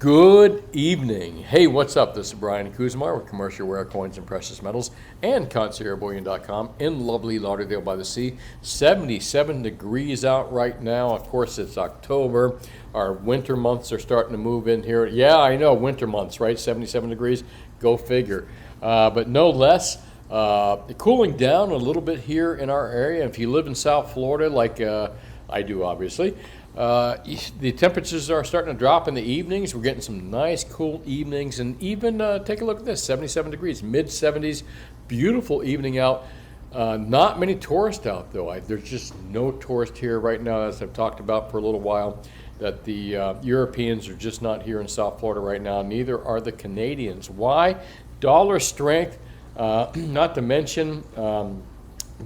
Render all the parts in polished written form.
Good evening. Hey, what's up? This is Brian Kuzmar with Commercial Rare Coins and Precious Metals and ConciergeBullion.com in lovely Lauderdale by the Sea. 77 degrees out right now. Of course, it's October. Our winter months are starting to move in here. Yeah, I know, winter months, right? 77 degrees. Go figure. But no less. Cooling down a little bit here in our area. If you live in South Florida, like I do, obviously, the temperatures are starting to drop in the evenings. We're getting some nice, cool evenings, and even take a look at this: 77 degrees, mid 70s, beautiful evening out. Not many tourists out though. There's just no tourists here right now, as I've talked about for a little while. That the Europeans are just not here in South Florida right now. Neither are the Canadians. Why? Dollar strength. Not to mention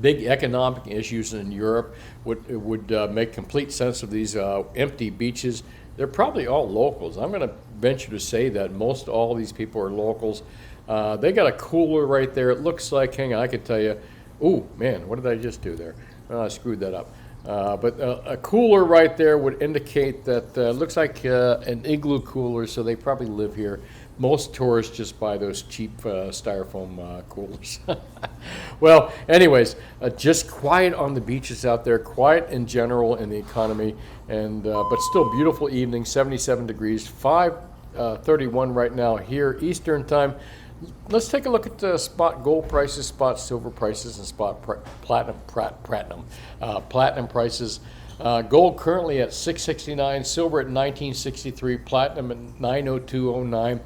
big economic issues in Europe would make complete sense of these empty beaches. They're probably all locals. I'm going to venture to say that most all these people are locals. They got a cooler right there. It looks like, hang on, I could tell you, oh man, what did I just do there? I screwed that up. But a cooler right there would indicate that looks like an igloo cooler, so they probably live here. Most tourists just buy those cheap styrofoam coolers. Well, anyways, just quiet on the beaches out there, quiet in general in the economy, and but still beautiful evening, 77 degrees, 5:31 right now here, Eastern time. Let's take a look at spot gold prices, spot silver prices, and spot platinum prices. Gold currently at $669, silver at $1963, platinum at $902.09.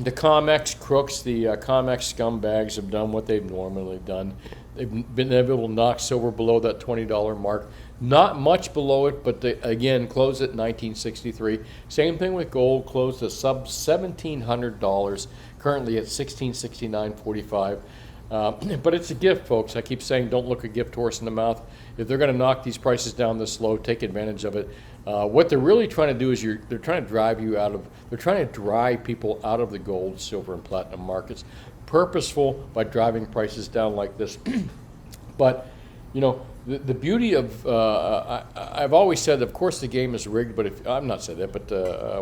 The COMEX crooks, the COMEX scumbags have done what they've normally done. They've been able to knock silver below that $20 mark. Not much below it, but they, again, closed at $1963. Same thing with gold, closed at sub $1,700, currently at $1669.45. But it's a gift, folks. I keep saying don't look a gift horse in the mouth. If they're going to knock these prices down this low, take advantage of it. What they're really trying to do is they're trying to drive people out of the gold, silver, and platinum markets. Purposeful by driving prices down like this. But, you know, the beauty of, I've always said, of course the game is rigged, but if, I've not said that, but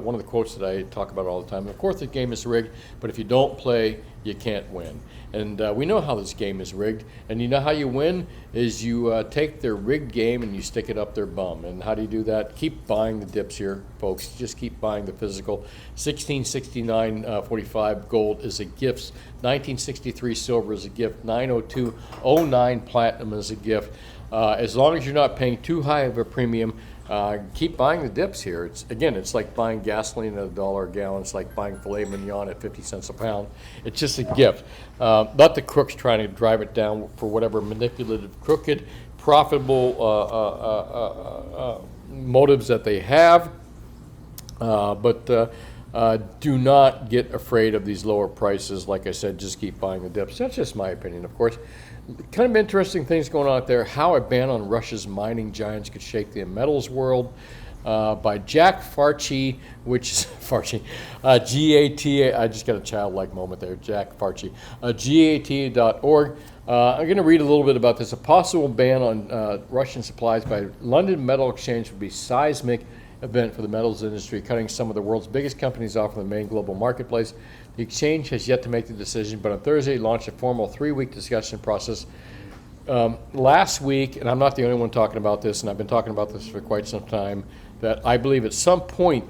one of the quotes that I talk about all the time, of course the game is rigged, but if you don't play, you can't win. And we know how this game is rigged, and you know how you win is you take their rigged game and you stick it up their bum. And how do you do that? Keep buying the dips here, folks. Just keep buying the physical. 1669.45 gold is a gift. 1963 silver is a gift. 902.09 platinum is a gift. As long as you're not paying too high of a premium, keep buying the dips here. It's like buying gasoline at $1 a gallon. It's like buying filet mignon at 50 cents a pound. It's just a gift. Not the crooks trying to drive it down for whatever manipulative, crooked, profitable motives that they have. But do not get afraid of these lower prices. Like I said, just keep buying the dips. That's just my opinion, of course. Kind of interesting things going on out there. How a ban on Russia's mining giants could shake the metals world, by Jack Farchi, which is Farchi, G-A-T-A. I just got a childlike moment there. Jack Farchi, GATA.org. I'm going to read a little bit about this. A possible ban on Russian supplies by London Metal Exchange would be seismic event for the metals industry, cutting some of the world's biggest companies off from the main global marketplace. The exchange has yet to make the decision, but on Thursday it launched a formal 3-week discussion process. Last week, and I'm not the only one talking about this, and I've been talking about this for quite some time, that I believe at some point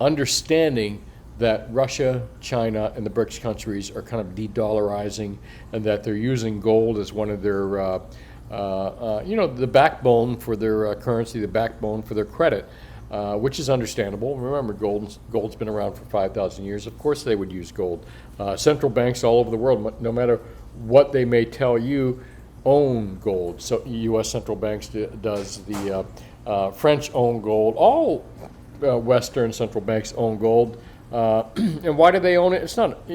understanding that Russia, China, and the BRICS countries are kind of de-dollarizing, and that they're using gold as one of their, the backbone for their currency, the backbone for their credit. Which is understandable. Remember, gold's been around for 5,000 years. Of course they would use gold. Central banks all over the world, no matter what they may tell you, own gold. So U.S. central banks does. The French own gold. All Western central banks own gold. And why do they own it? It's not,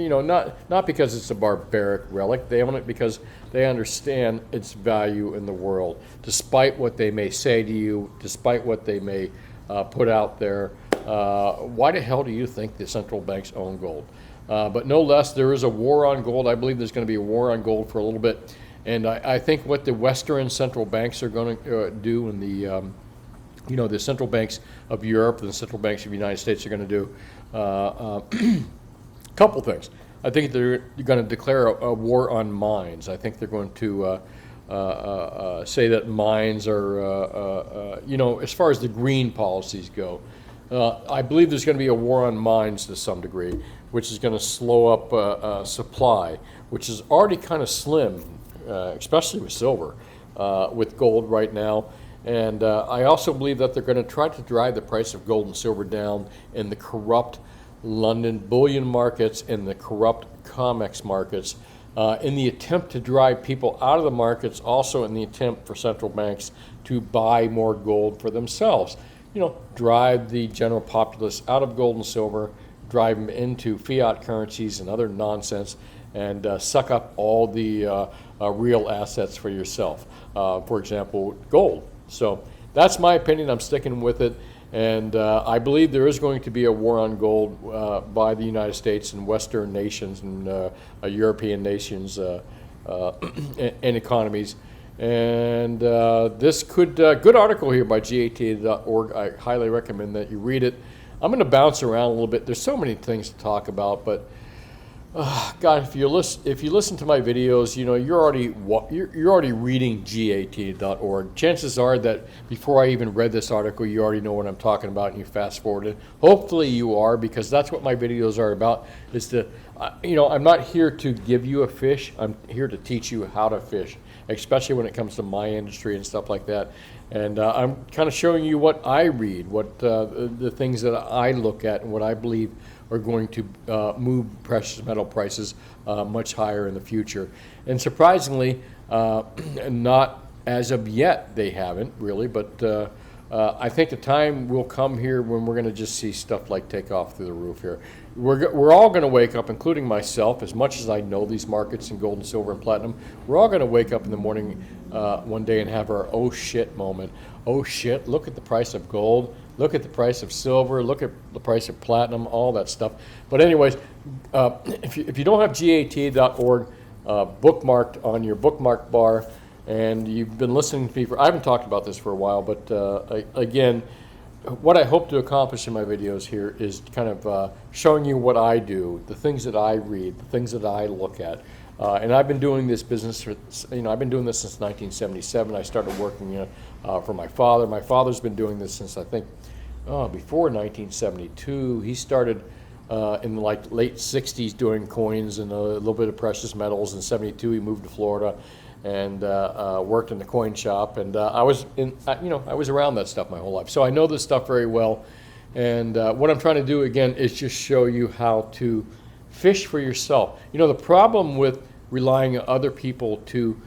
not because it's a barbaric relic. They own it because they understand its value in the world. Despite what they may say to you, despite what they may put out there. Why the hell do you think the central banks own gold? But no less, there is a war on gold. I believe there's going to be a war on gold for a little bit. And I think what the Western central banks are going to do in the the central banks of Europe and the central banks of the United States are going to do a couple things. I think they're going to declare a war on mines. I think they're going to say that mines are, as far as the green policies go, I believe there's going to be a war on mines to some degree, which is going to slow up supply, which is already kind of slim, especially with silver, with gold right now. And I also believe that they're going to try to drive the price of gold and silver down in the corrupt London bullion markets and the corrupt COMEX markets, in the attempt to drive people out of the markets, also in the attempt for central banks to buy more gold for themselves. Drive the general populace out of gold and silver, drive them into fiat currencies and other nonsense, and suck up all the real assets for yourself. For example, gold. So that's my opinion. I'm sticking with it. And I believe there is going to be a war on gold by the United States and Western nations and European nations and economies. And this could, good article here by GATA.org. I highly recommend that you read it. I'm going to bounce around a little bit. There's so many things to talk about, but God, if you listen to my videos, you're already reading GATA.org. Chances are that before I even read this article, you already know what I'm talking about, and you fast forward it. Hopefully, you are, because that's what my videos are about. Is to, I'm not here to give you a fish. I'm here to teach you how to fish, especially when it comes to my industry and stuff like that. And I'm kind of showing you what I read, what the things that I look at, and what I believe are going to move precious metal prices much higher in the future. And surprisingly, not as of yet, they haven't really, but I think the time will come here when we're going to just see stuff like take off through the roof here. We're all going to wake up, including myself, as much as I know these markets in gold and silver and platinum, we're all going to wake up in the morning one day and have our oh shit moment. Oh shit, look at the price of gold. Look at the price of silver, look at the price of platinum, all that stuff. But anyways, if you don't have GATA.org bookmarked on your bookmark bar, and you've been listening to me I haven't talked about this for a while, but again, what I hope to accomplish in my videos here is kind of showing you what I do, the things that I read, the things that I look at. And I've been doing this business I've been doing this since 1977. I started working for my father. My father's been doing this since, I think, before 1972. He started in the late 60s doing coins and a little bit of precious metals. In 72, he moved to Florida and worked in the coin shop. And I was around that stuff my whole life, so I know this stuff very well. And what I'm trying to do again is just show you how to fish for yourself. The problem with relying on other people to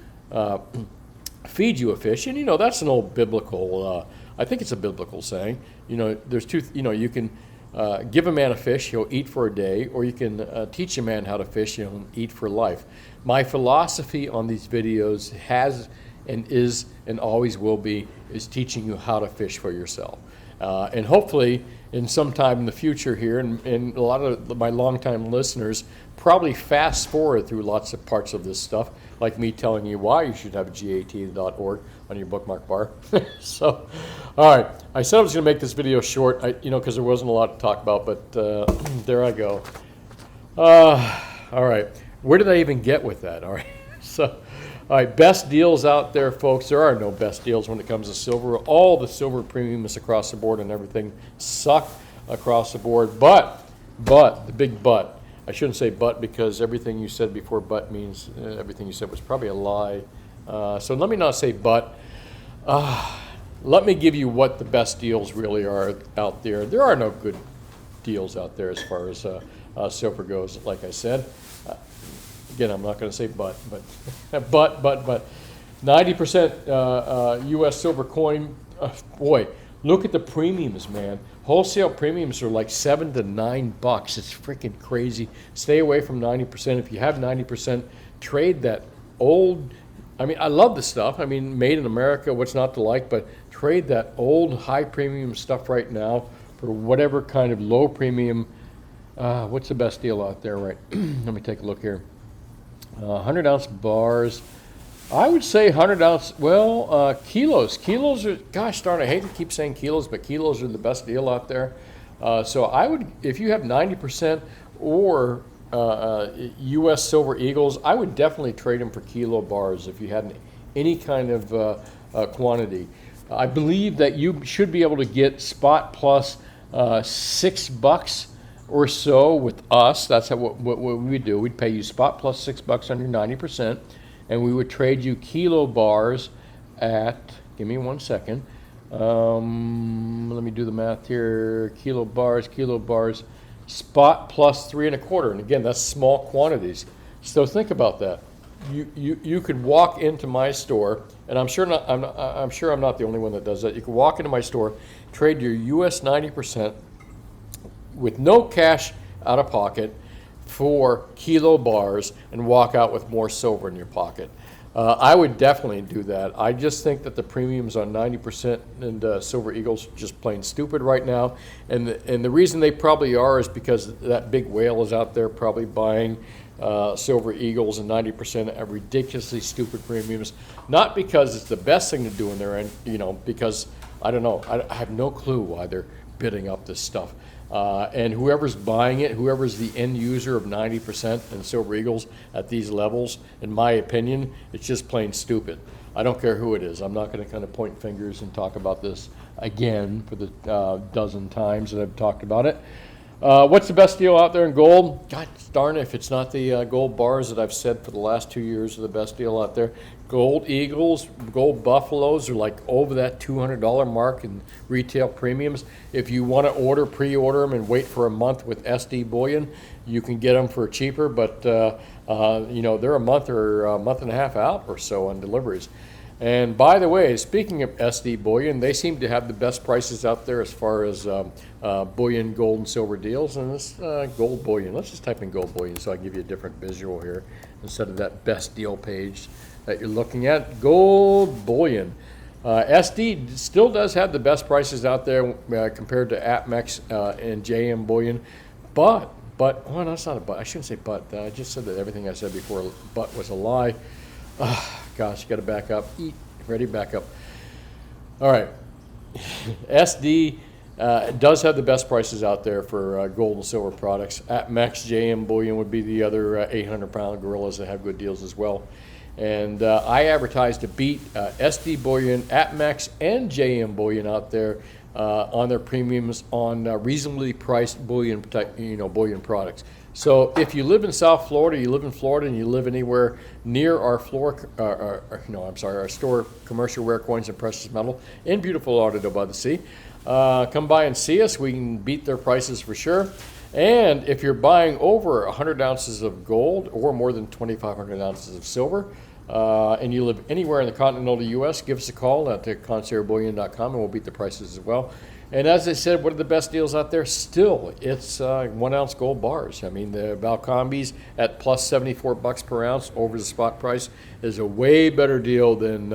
feed you a fish, and that's an old biblical, I think it's a biblical saying. There's two, you can give a man a fish, he'll eat for a day, or you can teach a man how to fish, he'll eat for life. My philosophy on these videos has and is and always will be is teaching you how to fish for yourself. And hopefully, in some time in the future here, and a lot of my longtime listeners probably fast forward through lots of parts of this stuff, like me telling you why you should have GATA.org on your bookmark bar. So, all right, I said I was going to make this video short, because there wasn't a lot to talk about, but there I go. All right, where did I even get with that? All right, so. All right, best deals out there, folks. There are no best deals when it comes to silver. All the silver premiums across the board and everything suck across the board. But, the big but. I shouldn't say but, because everything you said before but means everything you said was probably a lie. So let me not say but. Let me give you what the best deals really are out there. There are no good deals out there as far as silver goes, like I said. Again, I'm not going to say but 90% U.S. silver coin. Boy, look at the premiums, man. Wholesale premiums are like $7 to $9. It's freaking crazy. Stay away from 90%. If you have 90%, trade that old. I love the stuff. Made in America. What's not to like? But trade that old high premium stuff right now for whatever kind of low premium. What's the best deal out there? Right. Let me take a look here. 100-ounce bars, I would say 100 ounce, well, kilos. Kilos are, gosh darn, I hate to keep saying kilos, but kilos are the best deal out there. So I would, if you have 90% or U.S. Silver Eagles, I would definitely trade them for kilo bars if you had any kind of quantity. I believe that you should be able to get spot plus $6 or so with us. That's what we would do. We'd pay you spot plus $6 on your 90%, and we would trade you kilo bars at, give me 1 second. Let me do the math here. Kilo bars, spot plus 3 1/4. And again, that's small quantities. So think about that. You could walk into my store, and I'm sure I'm not the only one that does that. You could walk into my store, trade your US 90% with no cash out of pocket for kilo bars and walk out with more silver in your pocket. I would definitely do that. I just think that the premiums on 90% and Silver Eagles are just plain stupid right now. And the reason they probably are is because that big whale is out there probably buying Silver Eagles and 90% at ridiculously stupid premiums. Not because it's the best thing to do in there, and because I don't know. I have no clue why they're bidding up this stuff. And whoever's buying it, whoever's the end user of 90% and Silver Eagles at these levels, in my opinion, it's just plain stupid. I don't care who it is. I'm not going to kind of point fingers and talk about this again for the dozen times that I've talked about it. What's the best deal out there in gold? God darn it, if it's not the gold bars that I've said for the last 2 years are the best deal out there. Gold Eagles, gold Buffaloes are like over that $200 mark in retail premiums. If you want to pre-order them and wait for a month with SD Bullion, you can get them for cheaper, but they're a month or a month and a half out or so on deliveries. And by the way, speaking of SD Bullion, they seem to have the best prices out there as far as bullion, gold, and silver deals. And this gold bullion, let's just type in gold bullion so I can give you a different visual here instead of that best deal page that you're looking at. Gold bullion. SD still does have the best prices out there compared to APMEX and JM Bullion. But, well, that's not a but. I shouldn't say but. I just said that everything I said before but was a lie. Gosh, you got to back up. Ready, back up. All right. SD does have the best prices out there for gold and silver products. APMEX, JM Bullion would be the other 800-pound gorillas that have good deals as well. And I advertise to beat SD Bullion, APMEX, and JM Bullion out there on their premiums on reasonably priced bullion products. So if you live in South Florida, you live in Florida, and you live anywhere near our our store, Commercial Rare Coins and Precious Metal in beautiful Lauderdale by the Sea, come by and see us. We can beat their prices for sure. And if you're buying over 100 ounces of gold or more than 2,500 ounces of silver, and you live anywhere in the continental U.S., give us a call at conciergebullion.com, and we'll beat the prices as well. And as I said, what are the best deals out there? Still, it's 1 ounce gold bars. I mean, the Valcombis at plus $74 per ounce over the spot price is a way better deal than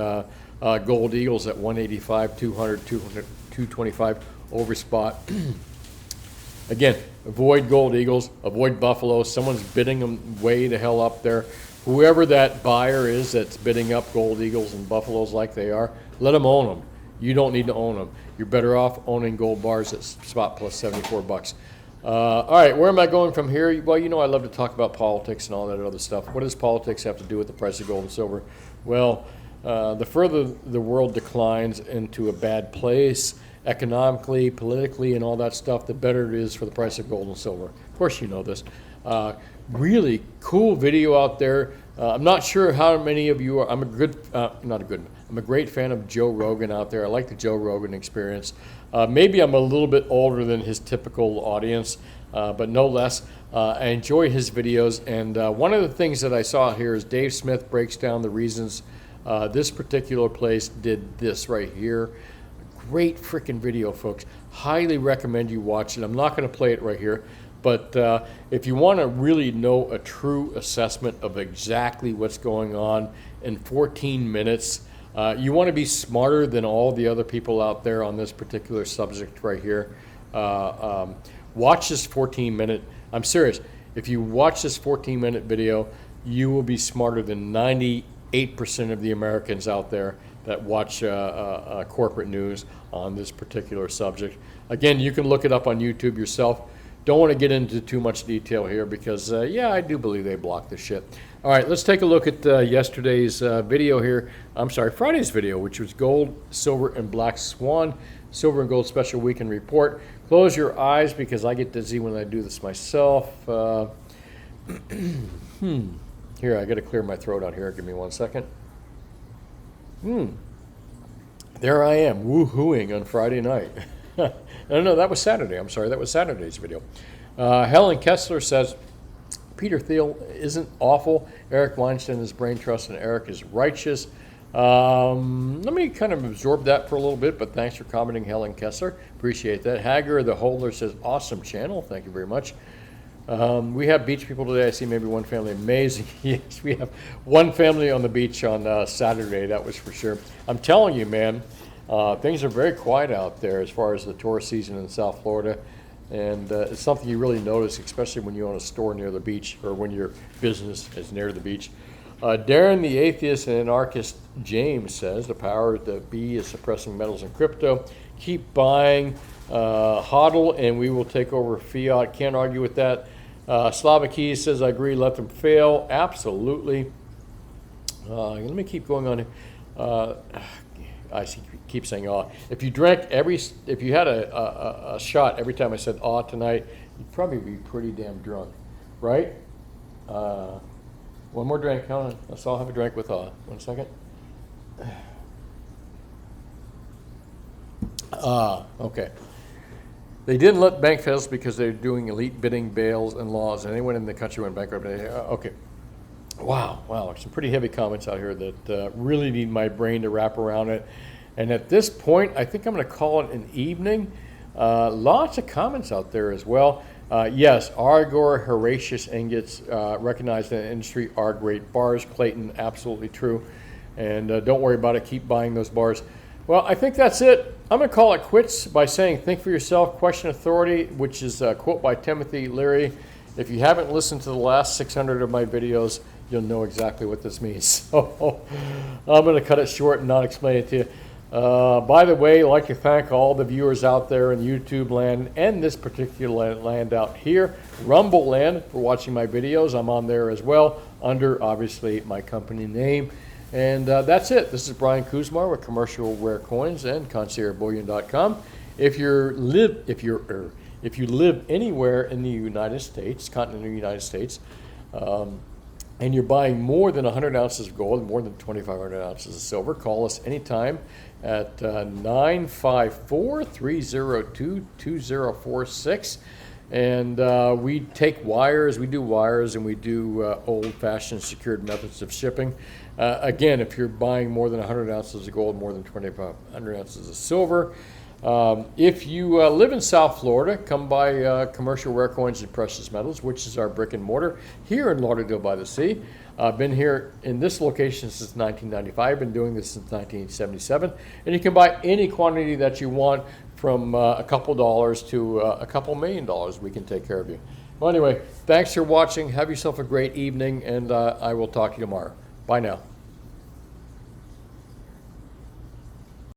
gold Eagles at 185, 200, 225 over spot. Again, avoid gold Eagles, avoid Buffaloes. Someone's bidding them way the hell up there. Whoever that buyer is that's bidding up gold Eagles and Buffaloes like they are, let them own them. You don't need to own them. You're better off owning gold bars at spot plus $74. All right, where am I going from here? Well, I love to talk about politics and all that other stuff. What does politics have to do with the price of gold and silver? Well, the further the world declines into a bad place, economically, politically, and all that stuff, the better it is for the price of gold and silver. Of course you know this. Really cool video out there. I'm not sure how many of you are. I'm a great fan of Joe Rogan out there. I like the Joe Rogan experience. Maybe I'm a little bit older than his typical audience, but no less. I enjoy his videos. And one of the things that I saw here is Dave Smith breaks down the reasons this particular place did this right here. Great freaking video, folks. Highly recommend you watch it. I'm not going to play it right here. But if you want to really know a true assessment of exactly what's going on in 14 minutes, you want to be smarter than all the other people out there on this particular subject right here. Watch this 14-minute. I'm serious. If you watch this 14-minute video, you will be smarter than 90 8% of the Americans out there that watch corporate news on this particular subject. Again, you can look it up on YouTube yourself. Don't want to get into too much detail here because, yeah, I do believe they blocked this shit. All right, let's take a look at yesterday's video here. I'm sorry, Friday's video, which was gold, silver, and black swan. Silver and gold special weekend report. Close your eyes because I get dizzy when I do this myself. Here, I got to clear my throat out here. Give me 1 second. There I am, woohooing on Friday night. No, that was Saturday. I'm sorry, that was Saturday's video. Helen Kessler says, Peter Thiel isn't awful. Eric Weinstein is brain trust, and Eric is righteous. Let me kind of absorb that for a little bit, but thanks for commenting, Helen Kessler. Appreciate that. Hager the Holder says, awesome channel. Thank you very much. We have beach people today. I see maybe one family. Amazing. Yes, we have one family on the beach on Saturday. That was for sure. I'm telling you, man, things are very quiet out there as far as the tourist season in South Florida. And it's something you really notice, especially when you own a store near the beach or when your business is near the beach. Darren the Atheist and Anarchist James says, the power of the bee is suppressing metals and crypto. Keep buying, hodl, and we will take over fiat. Can't argue with that. Slavic Keys says, I agree, let them fail. Absolutely. Let me keep going on here. I keep saying if you drank if you had a shot every time I said tonight, you'd probably be pretty damn drunk, right? One more drink, hold on. Let's all have a drink with 1 second. Okay. They didn't let bank fails because they're doing elite bidding, bails, and laws, and anyone in the country went bankrupt. Okay. Wow, some pretty heavy comments out here that really need my brain to wrap around it. And at this point, I think I'm going to call it an evening. Lots of comments out there as well. Yes, Argor, Horatius ingots, recognized in the industry, are great bars. Clayton, absolutely true. And don't worry about it. Keep buying those bars. Well, I think that's it. I'm going to call it quits by saying, think for yourself, question authority, which is a quote by Timothy Leary. If you haven't listened to the last 600 of my videos, you'll know exactly what this means. So I'm going to cut it short and not explain it to you. By the way, I'd like to thank all the viewers out there in YouTube land and this particular land out here, Rumble land, for watching my videos. I'm on there as well, under, obviously, my company name. And that's it. This is Brian Kuzmar with Commercial Rare Coins and ConciergeBullion.com. If you live anywhere in the United States, continental United States, and you're buying more than 100 ounces of gold, more than 2,500 ounces of silver, call us anytime at 954-302-2046. And we take wires, we do wires, and we do old-fashioned secured methods of shipping. Again, if you're buying more than 100 ounces of gold, more than 2,500 ounces of silver. If you live in South Florida, come by Commercial Rare Coins and Precious Metals, which is our brick and mortar here in Lauderdale by the Sea. I've been here in this location since 1995. I've been doing this since 1977. And you can buy any quantity that you want, from a couple dollars to a couple $1 million. We can take care of you. Well, anyway, thanks for watching. Have yourself a great evening, and I will talk to you tomorrow. Bye now.